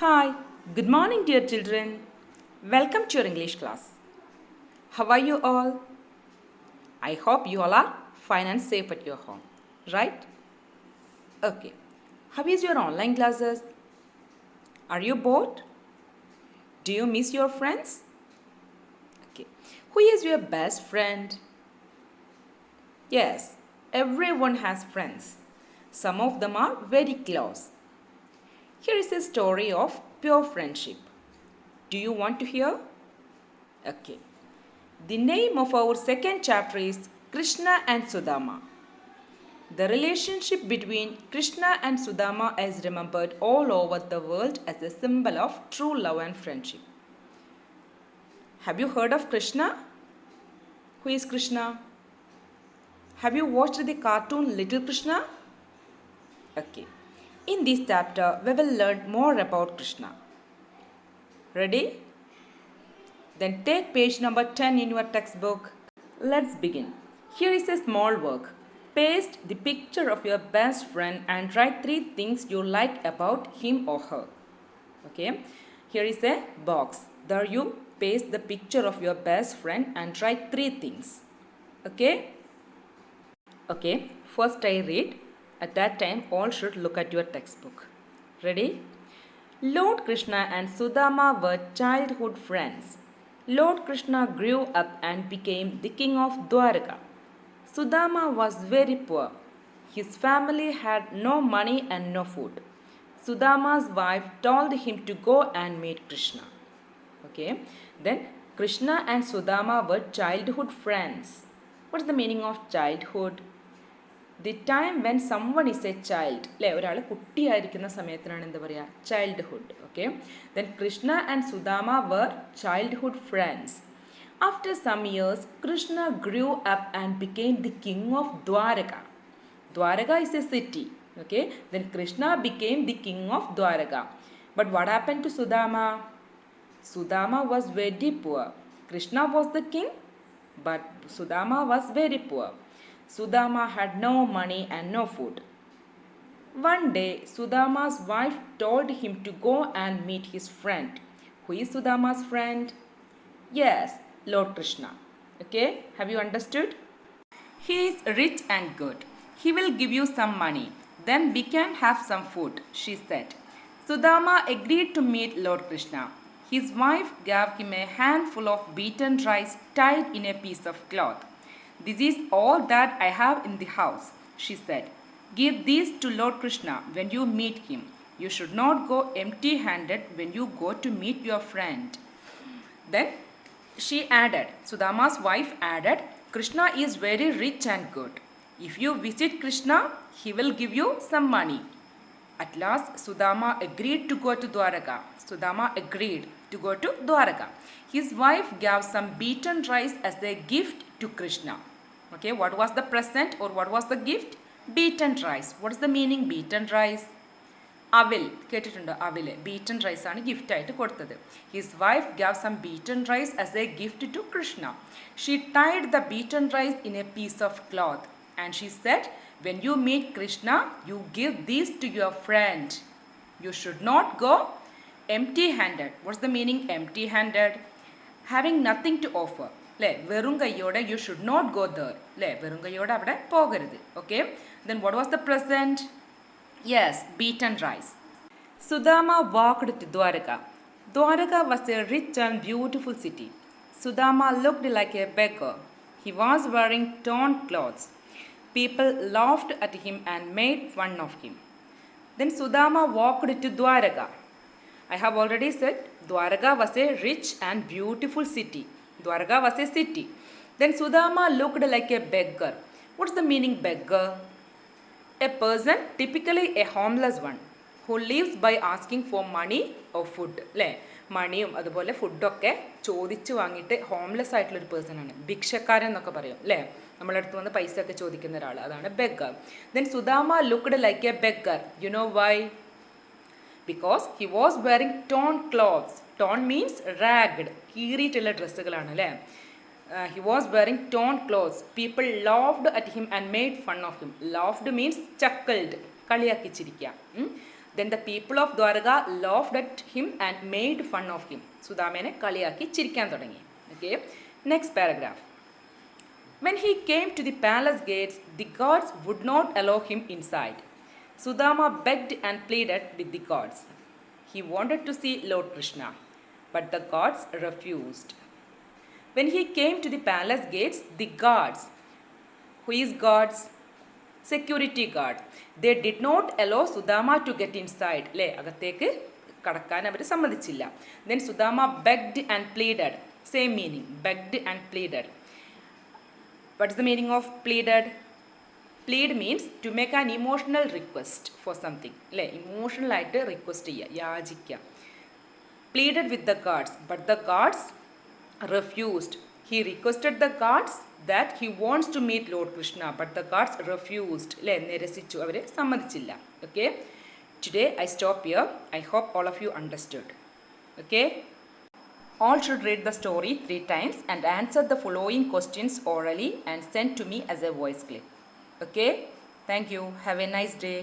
Hi, good morning, dear children. Welcome to your English class. How are you all? I hope you all are fine and safe at your home, right? Okay. How is your online classes? Are you bored? Do you miss your friends? Okay. Who is your best friend? Yes, everyone has friends. Some of them are very close. Here is a story of pure friendship. Do you want to hear? Okay. The name of our second chapter is Krishna and Sudama. The relationship between Krishna and Sudama is remembered all over the world as a symbol of true love and friendship. Have you heard of Krishna? Who is Krishna? Have you watched the cartoon Little Krishna? Okay. In this chapter, we will learn more about Krishna. Ready? Then take page number 10 in your textbook. Let's begin. Here is a small work. Paste the picture of your best friend and write 3 things you like about him or her. Okay. Here is a box. There you paste the picture of your best friend and write 3 things. Okay. Okay. First I read. At that time all should look at your textbook. Ready? Lord Krishna and Sudama were childhood friends. Lord Krishna grew up and became the king of Dwarka. Sudama was very poor. His family had no money and no food. Sudama's wife told him to go and meet Krishna. Okay, then Krishna and Sudama were childhood friends. What's the meaning of childhood? The time when someone is a child, അല്ലേ ഒരാൾ കുട്ടിയായിരിക്കുന്ന സമയത്തിനാണ് എന്താ പറയുക childhood okay then Krishna and Sudama were childhood friends after some years Krishna grew up and became the king of Dwarka Dwarka is a city, okay, then Krishna became the king of Dwaraka. But what happened to Sudama? Sudama was very poor. Krishna was the king, but Sudama was very poor. Sudama had no money and no food. One day, Sudama's wife told him to go and meet his friend. Who is Sudama's friend? Yes, Lord Krishna. Okay, have you understood? He is rich and good. He will give you some money. Then we can have some food, she said. Sudama agreed to meet Lord Krishna. His wife gave him a handful of beaten rice tied in a piece of cloth. This is all that I have in the house, she said. Give these to Lord Krishna when you meet him. You should not go empty-handed when you go to meet your friend. Then she added, Sudama's wife added, Krishna is very rich and good. If you visit Krishna, he will give you some money. At last, Sudama agreed to go to Dwaraka. Sudama agreed to go to Dwaraka. His wife gave some beaten rice as a gift to Krishna. Okay, what was the present or what was the gift? Beaten rice. What is the meaning beaten rice? Avil. കേട്ടിട്ടുണ്ടോ അവില് beaten rice ആണ് gift ആയിട്ട് കൊടുത്തത്. His wife gave some beaten rice as a gift to Krishna. She tied the beaten rice in a piece of cloth and she said when you meet Krishna, you give these to your friend. You should not go empty-handed. What's the meaning empty-handed? Having nothing to offer. Le verum kayode you should not go there. Le verum kayode avade pogarudhu. Okay? Then what was the present? Yes, beaten rice. Sudama walked to Dwaraka. Dwaraka was a rich and beautiful city. Sudama looked like a beggar. He was wearing torn clothes. People laughed at him and made fun of him. Then Sudama walked to Dwaraka. I have already said Dwaraka was a rich and beautiful city. Dwaraka was a city. Then Sudama looked like a beggar. What's the meaning beggar? A person, typically a homeless one, who lives by asking for money or food. അല്ലേ മണിയും അതുപോലെ ഫുഡൊക്കെ ചോദിച്ചു വാങ്ങിയിട്ട് homeless ആയിട്ടുള്ളൊരു person ആണ് ഭിക്ഷക്കാരൻ എന്നൊക്കെ പറയും അല്ലേ നമ്മുടെ അടുത്ത് വന്ന് പൈസ ഒക്കെ ചോദിക്കുന്ന ഒരാൾ അതാണ് beggar. Then Sudama looked like a beggar. You know why? Because he was wearing torn clothes. Torn means ragged, കീറിയിട്ടുള്ള ഡ്രസ്സുകളാണ് അല്ലേ. He was wearing torn clothes. People laughed at him and made fun of him. Laughed means chuckled, കളിയാക്കി ചിരിക്കുക. Then the people of Dwarka laughed at him and made fun of him. സുദാമേനെ കളിയാക്കി ചിരിക്കാൻ തുടങ്ങി. Okay. Next paragraph. When he came to the palace gates, the guards would not allow him inside. Sudama begged and pleaded with the guards. He wanted to see Lord Krishna, but the guards refused. When he came to the palace gates, the guards, who is guards? Security guard. They did not allow Sudama to get inside. Le, agathekku kadakkan avaru sammadichilla. Then Sudama begged and pleaded. Same meaning. Begged and pleaded. What is the meaning of pleaded? Plead means to make an emotional request for something. Le, emotional ആയിട്ട് request ചെയ്യുക, യാചിക്കുക. Pleaded with the guards, but the guards refused. He requested the guards that he wants to meet Lord Krishna, but the guards refused. Le, നിരസിച്ചു, അവരെ സമ്മതിച്ചില്ല. Okay. Today I stop here. I hope all of you understood. Okay. All should read the story 3 times and answer the following questions orally and send to me as a voice clip. Okay. Thank you. Have a nice day.